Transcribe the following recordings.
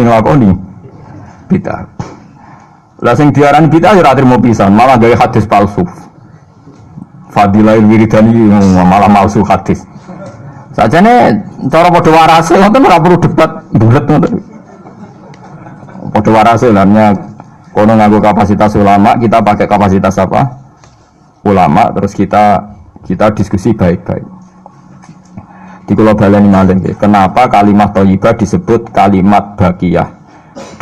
sing lakoni bid'ah. Lah sing diarani bid'ah ya ora trimo pisan, malah gawe hadis palsu. Fadilail wiridani malah palsu hadis. Sajane cara padha warase ngoten ora perlu debat bulet ngoten. Padha warase lannya kono nganggo kapasitas ulama, kita pakai kapasitas apa? Ulama, terus kita diskusi baik-baik. Di kula baleni malih nggih, kenapa kalimat thayyibah disebut kalimat baqiyah?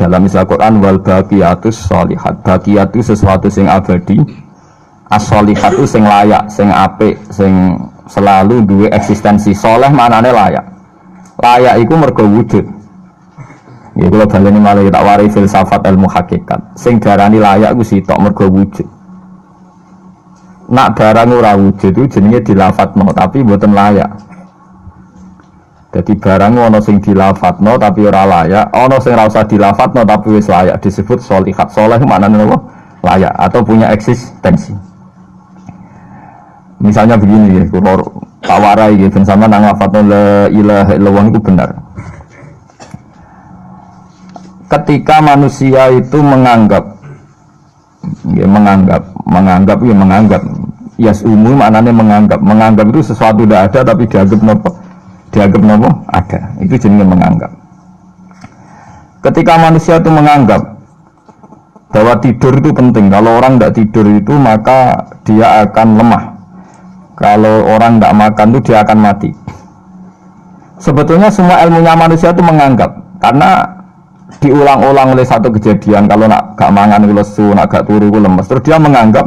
Dalam Al Quran wal baqiyatus sholihat. Baqiyah itu sesuatu sing abadi. As-sholihatu sing layak, sing apik, sing selalu duwe eksistensi. Soleh maknane layak. Layak iku mergo wujud. Ya kula baleni malih tak wari filsafat ilmu hakikat. Sing darani layak ku sitok mergo wujud. Nak barang ora wujud itu jenenge dilafadzno tapi mboten layak. Jadi barang ana sing dilafadzno tapi ora layak, ana sing ora usah dilafadzno tapi wis layak disebut sholihat. Saleh maknane apa? Layak atau punya eksistensi. Misalnya begini ya, kula tak warai ya ben sampean nang lafadzno la ilaha illallah itu benar. Ketika manusia itu menganggap yasumu maknanya menganggap itu sesuatu tidak ada tapi dianggap nopo ada, itu jenenge menganggap. Ketika manusia itu menganggap bahwa tidur itu penting, kalau orang tidak tidur itu maka dia akan lemah, kalau orang tidak makan itu dia akan mati. Sebetulnya semua ilmunya manusia itu menganggap, karena diulang-ulang oleh satu kejadian, kalau nak gak mangan itu lesu, nak gak turu itu lemes, terus dia menganggap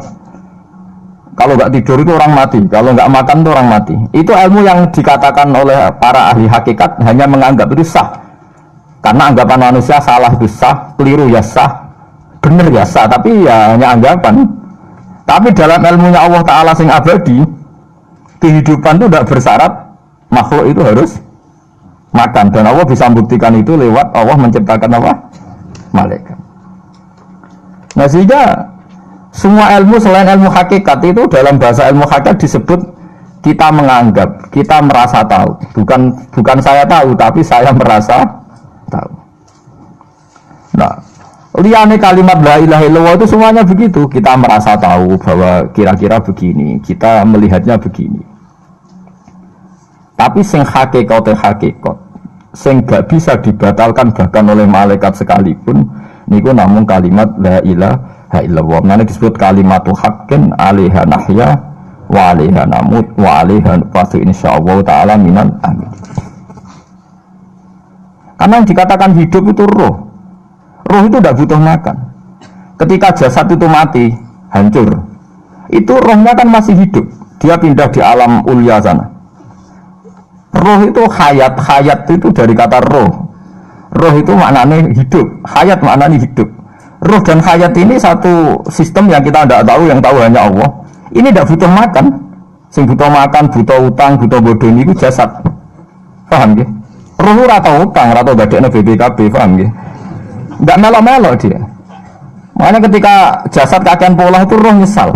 kalau gak tidur itu orang mati, kalau gak makan itu orang mati. Itu ilmu yang dikatakan oleh para ahli hakikat hanya menganggap itu sah, karena anggapan manusia salah itu sah, keliru ya sah, benar ya sah, tapi ya hanya anggapan. Tapi dalam ilmunya Allah Ta'ala sing abadi, kehidupan itu tidak bersyarat makhluk itu harus makan, dan Allah bisa membuktikan itu lewat Allah menciptakan apa? Malaikat. Nah sehingga semua ilmu selain ilmu hakikat itu dalam bahasa ilmu hakikat disebut kita menganggap, kita merasa tahu. Bukan saya tahu, tapi saya merasa tahu. Nah, liane kalimat la ilaha illallah itu semuanya begitu. Kita merasa tahu bahwa kira-kira begini, kita melihatnya begini. Tapi sing hakikat, sing gak bisa dibatalkan bahkan oleh malaikat sekalipun, niku namun kalimat la ilaha illallah. Nane disebut kalimatu haqqin 'alaiha nahya wa 'alaiha namut wa 'alaiha nufatu insyaallah taala minal amin. Karena yang dikatakan hidup itu roh. Roh itu tidak butuh makan. Ketika jasad itu mati, hancur, itu rohnya kan masih hidup. Dia pindah di alam ulya sana. Roh itu hayat itu dari kata roh. Roh itu maknanya hidup, hayat maknanya hidup. Roh dan hayat ini satu sistem yang kita tidak tahu, yang tahu hanya Allah. Ini tidak butuh makan. Sing butuh makan, butuh utang, butuh bodoh ini itu jasad. Paham ya? Roh rata utang, rata badeknya BPKB, paham ya? Tidak melok-melok dia. Makanya ketika jasad kakean pola itu roh nyesal.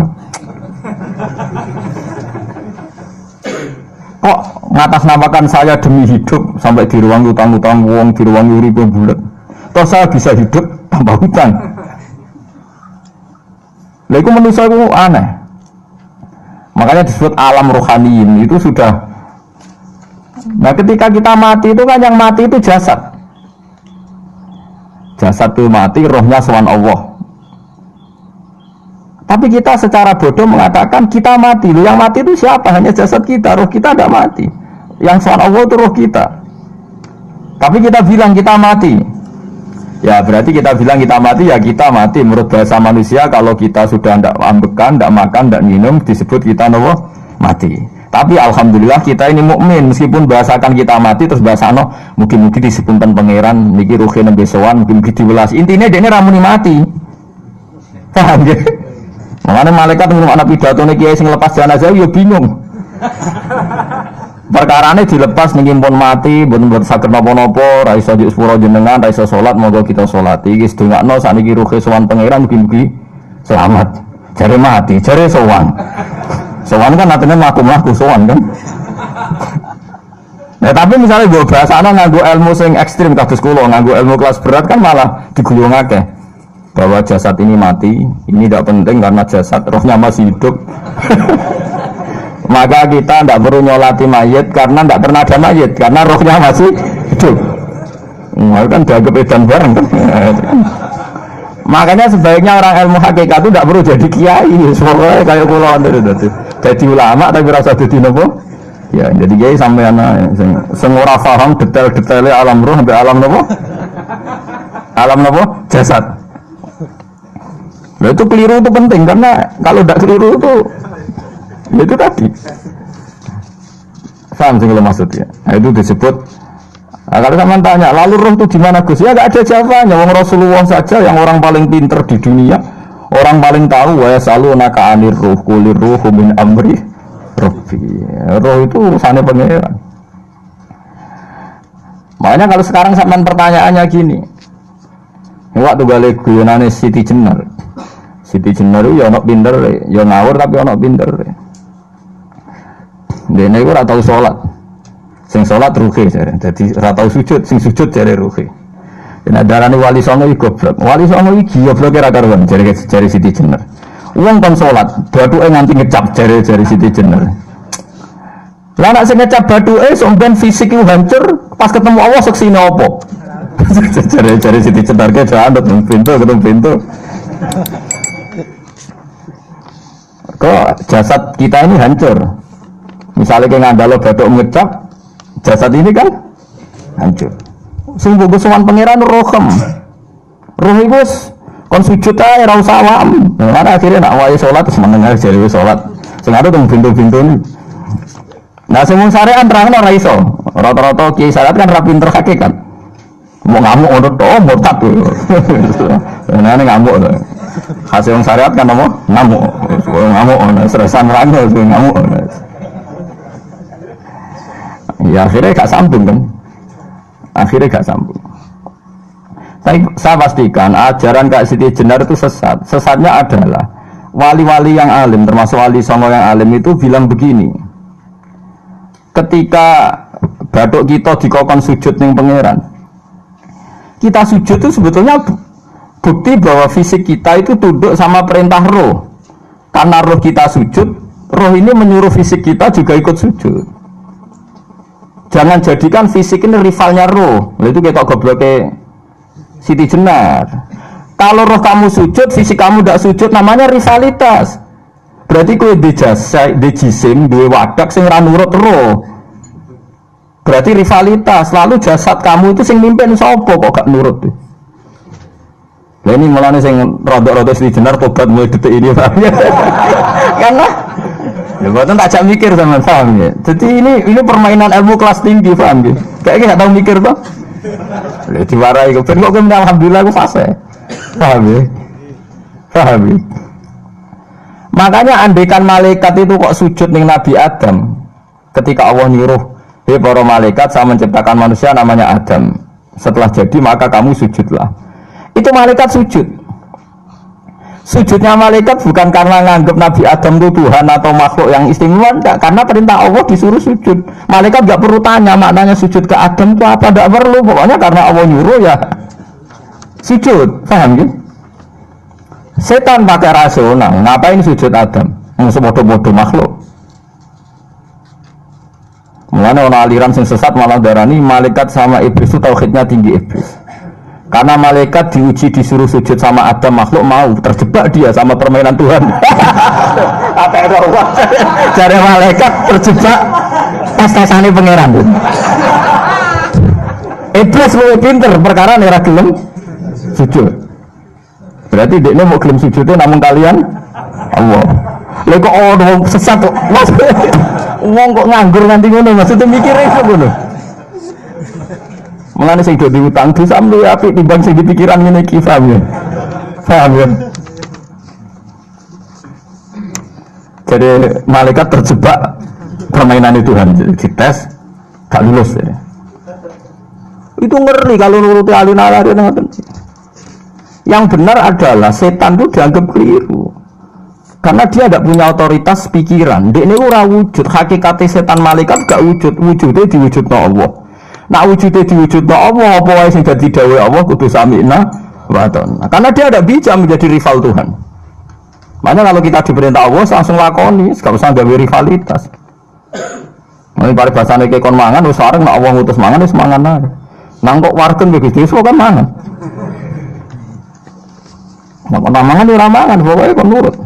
Kok ngatasnamakan saya demi hidup sampai di ruang utang-utang wong, di ruang yuri bulat. Toh saya bisa hidup tanpa hutang. Lah itu manusia itu aneh. Makanya disebut alam rohaniin itu sudah. Nah ketika kita mati itu kan yang mati itu jasad. Jasad itu mati, rohnya sowan Allah. Tapi kita secara bodoh mengatakan kita mati. Yang mati itu siapa? Hanya jasad kita, roh kita tidak mati. Yang sowan Allah itu roh kita. Tapi kita bilang kita mati. Ya berarti kita bilang kita mati, ya kita mati. Menurut bahasa manusia kalau kita sudah tidak ambekan, tidak makan, tidak minum, disebut kita mati. Tapi alhamdulillah kita ini mukmin, meskipun bahasakan kita mati terus bahasano mungkin disepunten pangeran niki ruhe nembe sowan, mungkin diwelas. Intinya dia ini ramuni mati. Paham ya? Makanya malaikat ngrungokno pidatone kiai sing lepas jenazah yo bingung. Perkarane dilepas ning pun mati, mboten saged napa-napa, ra iso njuk sepuro jenengan, ra iso salat, monggo kita salati. Iki sedongakno sakniki ruhe sowan pangeran mugi-mugi selamat. Jare mati, jare sowan. Sowan kan artinya mlaku-mlaku sowan kan. Nah, tapi misalnya gue bahasana nganggo ilmu sing ekstrim kados kula, nganggo ilmu kelas berat kan malah digulung akeh. Bahwa jasad ini mati, ini tidak penting karena jasad rohnya masih hidup. Maka kita tidak perlu nyolati mayit karena tidak pernah ada mayit karena rohnya masih hidup. Nah, kan dianggap edan bareng kan. Makanya sebaiknya orang ilmu hakikat itu tidak perlu jadi kiai, soalnya kayak kula itu jadi ulama tapi rasa jadi nopo. Ya, jadi kiai sampai anak sing ora paham detail-detailnya alam roh sampai alam nopo? Alam nopo? Jasad. Nah, itu keliru itu penting karena kalau tidak keliru itu tadi. Paham sih kalau maksudnya. Nah, itu disebut. Nah, kalau sama tanya, lalu roh itu di mana Gus? Ya nggak ada jawabannya. Wong Rasulullah saja yang orang paling pinter di dunia, orang paling tahu wa yasalunaka anir ruh kulir ruhu min amri rabbi. Roh itu urusannya pangeran. Makanya kalau sekarang sampean pertanyaannya gini. Waktu balik guyonane Siti Jenar. Siti Jenar itu ya ono pinter, ya ngawur tapi ono pinter. Dene iku ora tau salat. Sing salat ruhe jare. Dadi ora tau sujud, sing sujud jare ruhe. Yen darane wali songo iki goblok. Wali songo iki gobloke ra karuan jare Siti Jenar. Wong kon salat, bathuke nganti ngecap jare Siti Jenar. Lah nek sing ngecap bathuke sok ben fisik iku hancur, pas ketemu Allah seksine apa? Jare Siti Jenar ke jangan ketemu pintu. Kok jasad kita ini hancur. Misalnya kayak ngandalo batuk ngecap, jasad ini kan hancur. Sungguh kesuwan pangeran rohem. Roh itu kon sujud ae ora usah awam. Mana akhirnya nak wae salat terus mendengar jare salat. Sing ada teng pintu-pintu ini. Nah semua syariat terangno ora iso. Rata-rata kiai syariat kan ra pinter hakikat. Mau ngamuk ngono to murtad. Nah ngamuk to. Hasil wong syariat kan apa? Ngamuk. Ngamuk stresan rangel ngamuk. Ya akhirnya gak sambung kan. Akhirnya gak sambung. Tapi saya pastikan ajaran Kak Siti Jenar itu sesat. Sesatnya adalah wali-wali yang alim, termasuk wali songo yang alim itu bilang begini. Ketika batuk kita dikokon sujud ning pangeran, kita sujud itu sebetulnya bukti bahwa fisik kita itu tunduk sama perintah roh. Karena roh kita sujud, roh ini menyuruh fisik kita juga ikut sujud. Jangan jadikan fisik ini rivalnya roh. Itu kita gobloknya Siti Jenar. Kalau roh kamu sujud, fisik kamu tidak sujud, namanya rivalitas. Berarti kowe di jisim, di wadak sing ra nurut roh. Berarti rivalitas. Lalu jasad kamu itu sing mimpin sapa kok gak nurut tuh. Lah ini mulane sing rodok-rodok Siti Jenar tobat mulai detik ini Pak. Karena ya buatan tak ajak mikir sama paham ya. Jadi ini permainan ilmu kelas tinggi paham ya. Kayaknya nggak tahu mikir toh. Lihat diwarai kok. Ben kok alhamdulillah aku fase. Paham ya. Paham ya. Makanya andaikan malaikat itu kok sujud ning Nabi Adam ketika Allah nyuruh, "Hei para malaikat, saya menciptakan manusia namanya Adam. Setelah jadi maka kamu sujudlah." Itu malaikat sujud. Sujudnya malaikat bukan karena nganggap Nabi Adam itu Tuhan atau makhluk yang istimewa, enggak, karena perintah Allah disuruh sujud. Malaikat enggak perlu tanya maknanya sujud ke Adam itu apa, enggak perlu, pokoknya karena Allah nyuruh ya sujud, paham ya? Setan pakai rasional, ngapain sujud Adam? Bodoh-bodoh makhluk. Mulanya orang aliran yang sesat malah darani malaikat sama iblis itu tauhidnya tinggi iblis. Karena malaikat diuji disuruh sujud sama Adam, makhluk mau, terjebak dia sama permainan Tuhan. Apa itu? Cari malaikat terjebak tes-tesane pangeran. Iblis lebih pinter perkara nera gelem sujud. Berarti dia mau gelem sujudnya namun kalian Allah. Lha kok ono sesat kok. Wong kok nganggur nganti ngono, maksudnya mikire kok ngono. Mulane sing do diutang dosa mlu apik timbang sing dipikiran ngene iki, paham ya? Paham ya? Jadi malaikat terjebak permainan Tuhan, jadi dites gak lulus ya. Itu ngeri kalau nuruti alun-alun ngoten. Yang benar adalah setan itu dianggap keliru. Karena dia tidak punya otoritas pikiran. Dia ini ora wujud. Hakikatnya setan malaikat gak wujud. Wujudnya diwujudno Allah. Nak wujudnya diwujudno Allah, apa wae sing dadi dawuh Allah kudu sami'na wa ata'na. Karena dia tidak bisa menjadi rival Tuhan. Makanya kalau kita diperintah Allah langsung lakoni, gak usah gawe rivalitas. Mulai pada bahasane ke kon mangan wis areng nak Allah ngutus mangan wis mangan ae. Nang kok wargen begitu wis kan mangan. Nek mangan ora mangan, pokoke kon nurut.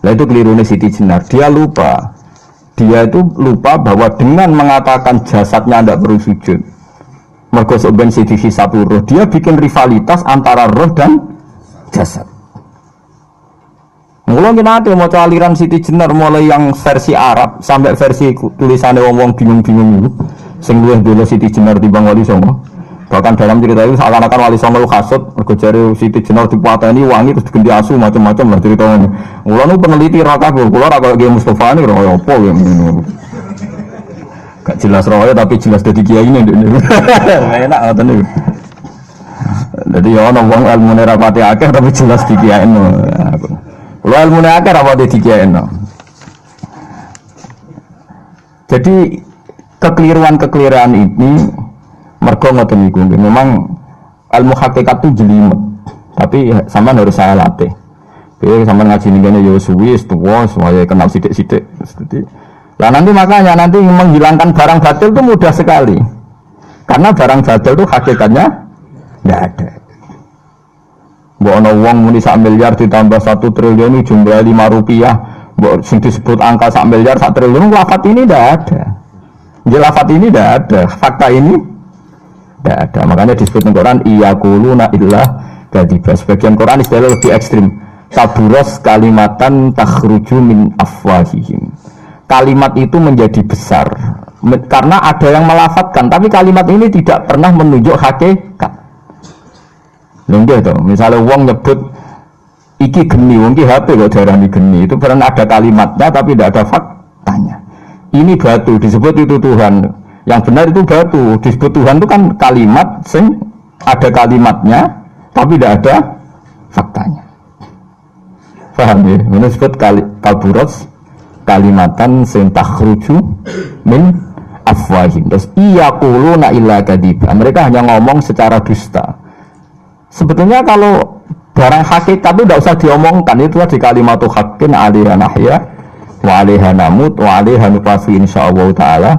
Nah itu kelirunya Siti Jenar. Dia lupa bahwa dengan mengatakan jasadnya tidak perlu sujud, mergo ben Siti hisab roh, dia bikin rivalitas antara roh dan jasad. Mulai nanti mau aliran Siti Jenar mulai yang versi Arab sampai versi tulisannya wong bingung-bingung itu, sing luwih dulu Siti Jenar timbang Wali Songo. Bahkan dalam cerita itu seakan-akan Wali Songo kasut, mergo jare Siti Jenar dipateni wangi terus diganti asu macam-macam lah ceritanya. Mula nu peneliti ra kabeh, kula ra kaya Mustofa ni ra apa ya ngono. Gak jelas roe tapi jelas dadi kiai ini ndek. Enak ngoten niku. Dadi ya ana wong ilmune ra pati akeh tapi jelas di kiai no. Kula ilmune akeh ra pati di kiai no. Jadi kekeliruan-kekeliruan ini mergo ngoten niku. Memang ilmu hakikat itu jelimet. Tapi sampean harus saya latih. Oke, sampean ngaji ngene yo suwi tuwa supaya kenal sithik-sithik. Lah makanya nanti menghilangkan barang batil itu mudah sekali. Karena barang batil itu hakikatnya enggak ada. Mbok ana wong muni sak miliar ditambah 1 triliun jumlah 5 rupiah, mbok sing disebut angka sak miliar sak triliun lafaz ini enggak ada. Lafaz ini enggak ada, fakta ini enggak ada. Makanya disebut Quran iyaquluna illah kadzib. Sebagian Quran istilah lebih ekstrim. Kaburos kalimatan takhruju min afwahihim. Kalimat itu menjadi besar karena ada yang melafatkan, tapi kalimat ini tidak pernah menunjuk hakikat. Lengge itu, misalnya wong nyebut iki geni, wong ki HP kok darani geni, itu pernah ada kalimatnya tapi tidak ada faktanya. Ini batu disebut itu Tuhan, yang benar itu batu disebut Tuhan itu kan kalimat sing ada kalimatnya tapi tidak ada faktanya. Paham ya? Ini disebut kaburos kalimatan sing takhruju min afwahim. Terus iyaquluna illa kadiba. Mereka hanya ngomong secara dusta. Sebetulnya kalau barang hakikat itu tidak usah diomongkan. Itu di kalimatu haqqin 'alaiha nahya wa 'alaiha namut wa 'alaiha nuqasu insyaallah taala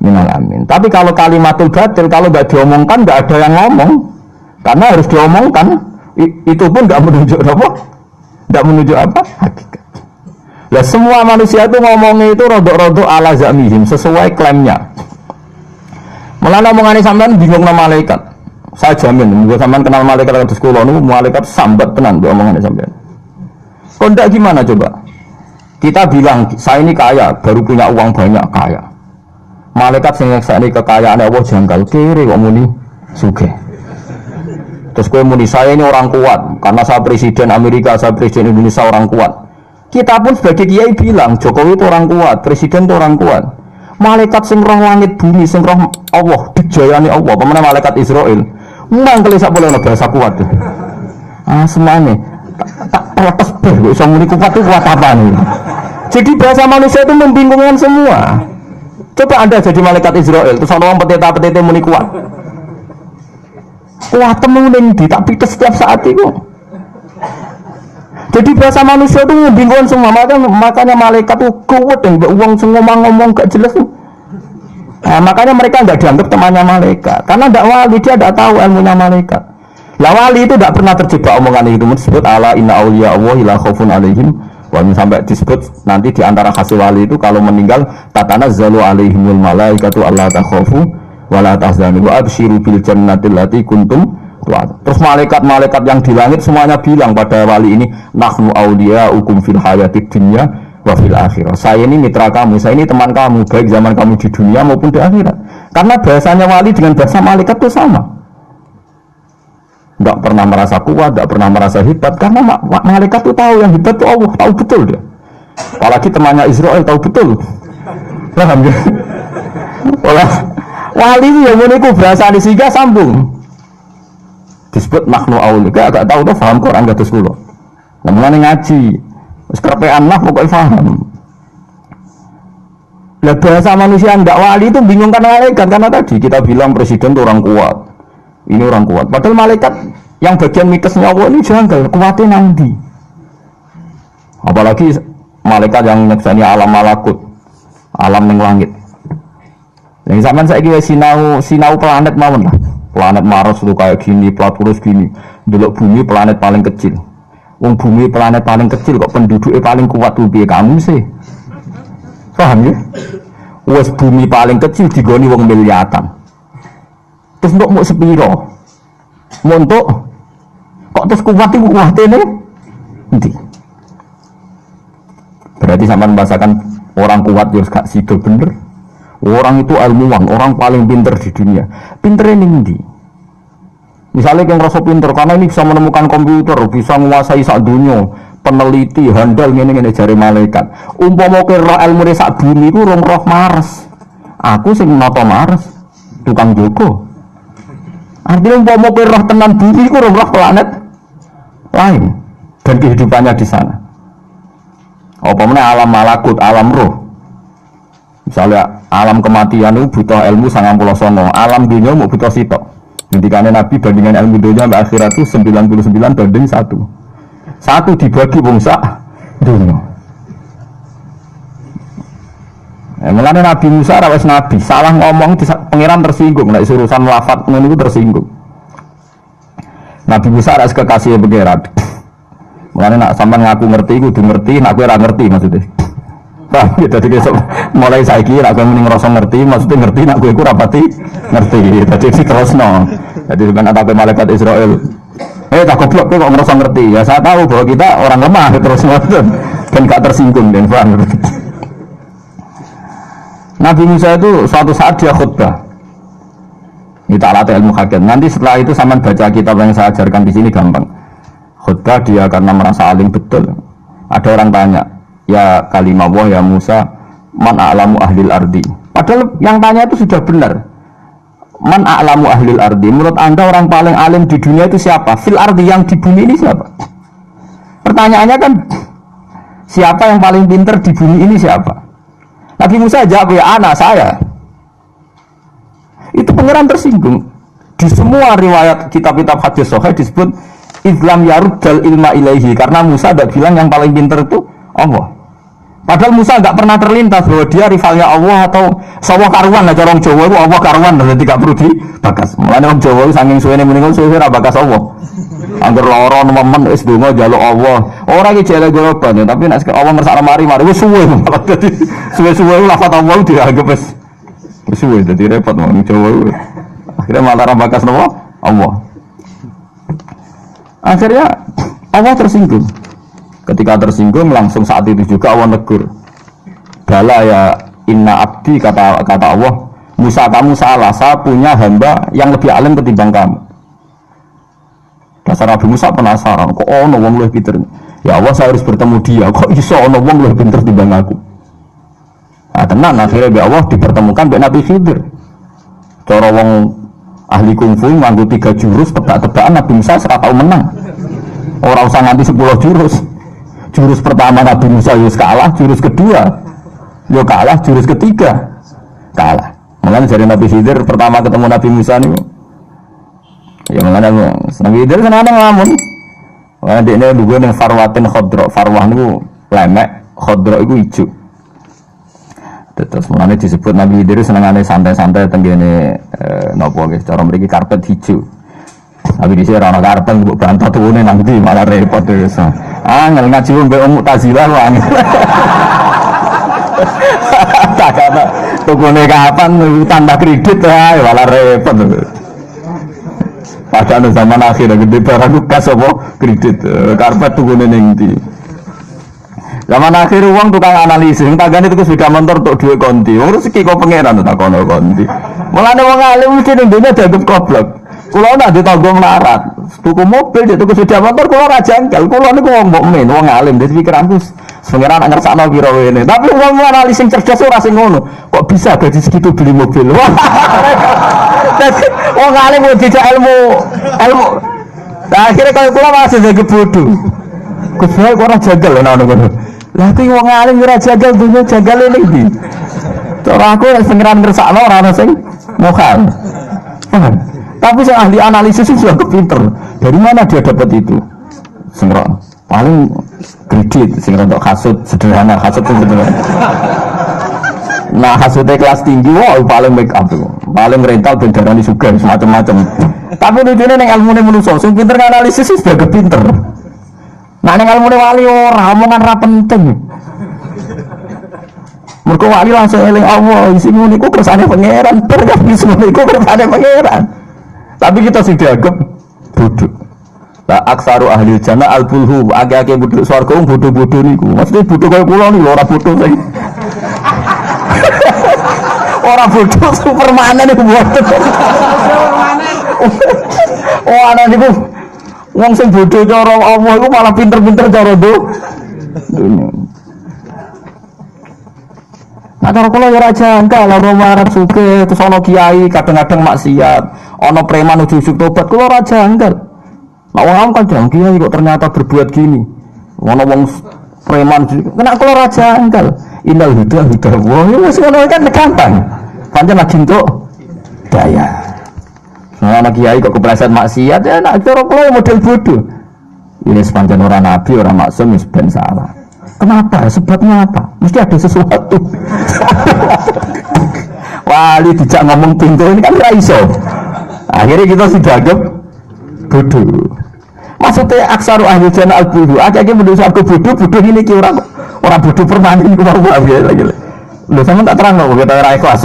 minal amin. Tapi kalau kalimatul batil kalau enggak diomongkan enggak ada yang ngomong. Karena harus diomongkan. Itu pun enggak menunjuk apa? Enggak menunjuk apa? Hakikat. Lah semua manusia itu ngomongnya itu rodok-rodok ala zamihim sesuai klaimnya. Mulane omongane sampean bingung nama malaikat. Saya jamin, mungkin sampean kenal malaikat kados kula niku malaikat sambat tenan mbok omongane sampean. Kok ndak gimana coba? Kita bilang saya ini kaya, baru punya uang banyak kaya. Malaikat sing nyekseni kekayaan Allah janggal kiri kok muni sugih. Terus kowe muni saya ini orang kuat karena saya presiden Amerika, saya presiden Indonesia orang kuat. Kita pun sebagai kiai bilang Jokowi itu orang kuat, presiden itu orang kuat. Malaikat sing roh langit bumi, sing roh Allah, dijayani Allah, pemene malaikat Israel. Mangkel sak boleh bahasa kuat tuh. Semuanya tak lepas ber, iso muni kuat itu kuat apa nih? Jadi bahasa manusia itu membingungkan semua. Coba Anda jadi malaikat Israel, terus orang peteta-petete muni kuat. Kuat temunin di tak pites setiap saat itu. Jadi bahasa manusia itu membingungkan semua. Makanya malaikat itu kuat yang uang ngomong gak jelas. Makanya mereka tidak dianggap temannya malaikat. Karena tidak wali, dia tidak tahu ilmunya malaikat. Lah wali itu tidak pernah terjebak omongan itu. Disebut ala inna awliya Allahi la khaufun alaihim. Walaupun sampai disebut nanti diantara hasil wali itu kalau meninggal tatanazzalu alaihimul malaikatu alla takhafu wala tahzanu wa absyiru bil jannatil lati kuntum. Terus malaikat-malaikat yang di langit semuanya bilang pada wali ini nahnu awliya'ukum fil hayatid dunya wa fil akhirah. Saya ini mitra kamu, saya ini teman kamu baik zaman kamu di dunia maupun di akhirat. Karena bahasanya wali dengan bahasa malaikat itu sama. Enggak pernah merasa kuat, enggak pernah merasa hebat karena malaikat itu tahu yang hebat itu Allah, tahu betul dia. Apalagi temannya Israel tahu betul. Paham ya? Wali itu yang meniku bahasa di siga sambung. Disebut nahnu awliya, agak tahu tuh paham Quran kados kula. Namanya ngaji. Wis kerepean lah pokoknya paham. Lah bahasa manusia ndak wali itu bingung kan malaikat karena tadi kita bilang presiden itu orang kuat. Ini orang kuat. Padahal malaikat yang bagian mitosnya Allah ini janggal, kuatnya nanti. Apalagi malaikat yang nyekseni alam malakut, alam yang langit. Yang zaman saya kira sinau planet mawon lah. Planet Mars itu kayak gini, Platurus gini. Delok bumi planet paling kecil. Wong bumi planet paling kecil kok penduduknya paling kuat tuh piye kamu sih? Paham ya? Wes bumi paling kecil digoni wong miliatan. Terus untuk mau sepiro? Mau untuk kok terus kuat itu kuatnya nanti. Berarti sama membahasakan orang kuat juga gak sido bener. Orang itu ilmuwan, orang paling pinter di dunia. Pinternya nanti. Misalnya yang rasa pinter karena ini bisa menemukan komputer, bisa menguasai sak dunia. Peneliti handal ngene jari malaikat. Umpama ke roh ilmu sak bumi iku roh Mars. Aku sing nata Mars, tukang Joko. Artinya umpama ke roh tenan bumi iku roh planet lain dan kehidupannya di sana. Apa meneh alam malakut, alam roh. Misalnya alam kematian itu butuh ilmu 99, alam dunia mau butuh sitok. Ngendikane Nabi bandingan ilmu dunia sampai akhirat itu 99 banding 1. Satu dibagi bangsa dunia. Mulane Nabi Musa rawes nabi, salah ngomong pangeran tersinggung, nek urusan lafaz ngono iku tersinggung. Nabi Musa ras kekasih pangeran. Mulane nak sampean ngaku ngerti kudu ngerti, nak kowe ora ngerti maksudnya. Paham ya, dadi besok mulai saiki nek kowe muni ngrasa ngerti, maksudnya ngerti nak kowe iku ora pati ngerti. Dadi diterusno. Dadi sampean atape malaikat Israel. Tak goblok kok ngerasa ngerti. Ya saya tahu bahwa kita orang lemah terus dan gak tersinggung dan paham. Nabi Musa itu suatu saat dia khutbah. Ini ta'alat ilmu hakim. Nanti setelah itu sama baca kitab yang saya ajarkan di sini gampang. Khutbah dia karena merasa alim betul. Ada orang tanya, ya kalimah Allah ya Musa, man a'lamu ahlil ardi. Padahal yang tanya itu sudah benar. Man a'lamu ahlil ardi. Menurut anda orang paling alim di dunia itu siapa? Fil ardi, yang di bumi ini siapa? Pertanyaannya kan, siapa yang paling pintar di bumi ini siapa? Nabi Musa jawab, ya anak saya. Itu pangeran tersinggung. Di semua riwayat kitab-kitab hadis sahih disebut Islam yaruddal ilma ilaihi, karena Musa tidak bilang yang paling pintar itu Allah. Padahal Musa nggak pernah terlintas bahwa dia rivalnya Allah atau sawah karuan lah, corong Jawa itu Allah karuan, jadi tidak perlu dibakas. Mulanya orang Jawa itu saking suwene meninggal suwe bakas Allah. Angger lara nemen wis donga njaluk Allah. Ora iki jele goroban ya, tapi nek Allah ngersakno mari wis suwe. Dadi suwe-suwe lafaz Allah dianggap wis suwe, dadi repot wong Jawa. Akhirnya malah ra bakas napa? Allah. Akhirnya Allah tersinggung. Ketika tersinggung langsung saat itu juga Allah negur. Bala ya inna abdi, kata Allah, Musa kamu salah, saya punya hamba yang lebih alim ketimbang kamu. Dasar Nabi Musa penasaran, kok ono wong luwih pinter. Ya Allah, saya harus bertemu dia. Kok iso ono wong luwih pinter timbang aku? Nah, tenan akhirnya be Allah dipertemukan be Nabi Khidir. Cara wong ahli kungfu nganggo 3 jurus tebak-tebakan Nabi Musa ora tau menang. Ora usah nganti 10 jurus. Jurus pertama Nabi Musa wis kalah, jurus kedua yo kalah, jurus ketiga kalah. Mulane dari Nabi Khidir pertama ketemu Nabi Musa niku ya mulane Nabi Khidir seneng nglamun. Wah dekne lugu ning farwatin khadra. Farwah niku lemek, khadra iku ijo. Terus mulane disebut Nabi Khidir senengane santai-santai tenggene napa nggih cara mriki karpet hijau. Tapi di sini orang karpet mbok bantah turune nang ndi malah repot terus. Angel ngaji mbek Mu'tazilah wae angel. Tak kata tukune kapan tambah kredit ae malah repot. Padahal zaman akhir gede barang kas apa kredit karpet tukune ning ndi. Zaman akhir uang tukang analisis, tagane itu sepeda motor untuk duit konti. Urus iki kok pangeran tak kono konti. Mulane wong alim mesti ning dunya dianggap goblok. Kulo nak ditanggung larat, tuku mobil, tuku sepeda motor, kulo ora janggal. Kulo niku wong mukmin, wong alim, dadi pikiranku sebenarnya anak ngersakno piro wene. Tapi wong analisis cerdas ora sing ngono. Kok bisa gaji segitu beli mobil? Dadi wong alim kok dijak ilmu. Nah, akhirnya kalau kulo masih jadi bodoh. Gus Baik ora jagal lho nang ngono. Lah kuwi wong alim ora jagal dunya jagale ning ndi? Cara aku nek pengiran ngersakno ora ana sing mokal. Paham? Tapi saya ahli analisis itu sudah kepinter. Dari mana dia dapat itu? Sengro paling kredit, sing untuk hasud sederhana, hasud sederhana. Nah hasudnya kelas tinggi, wah paling make up tuh, paling rental dan darani sugar semacam-macam. Tapi lucunya neng ilmu manusia, sing pinter analisis sudah kepinter. Nah neng ilmu wali ora omongan ra penting. Mergo wali langsung eling Allah, isi ngono iku kersane pangeran, berkah isi ngono iku kersane pangeran. Tapi kita sing dianggap bodoh. Lah aksaru ahli jannah al-bulhu, age-age bodoh swarga bodoh-bodoh niku. Mesti bodoh kaya kula niku ora bodoh sing. Ora bodoh supermanen niku bodoh. Oh ana niku wong sing bodoh cara Allah iku malah pinter-pinter cara dunya. Nah cara kula ya ora jangka lha marah suke terus ana kiai kadang-kadang maksiat, ana preman ujug-ujug tobat kula ora jangka. Nah wong kan jang kiai kok ternyata berbuat gini. Ana wong preman kena kula ora jangka. Innal huda wah ya wis ngono kan gampang. Pancen lagi entuk daya. Nah ana kiai kok kepleset maksiat ya nek cara kula model bodoh. Ini sepanjang orang nabi, orang maksum wis ben salah. Kenapa? Sebabnya apa? Mesti ada sesuatu. Wali dijak ngomong pintu ini kan ra iso. Akhirnya kita sudah anggap bodoh. Maksudnya aksaru ahli jannah al-bodoh. Akhirnya menurut aku bodoh ini ki orang bodoh permanen ku mau ya lagi. Lho sampean tak terang kok kita ora ikhlas.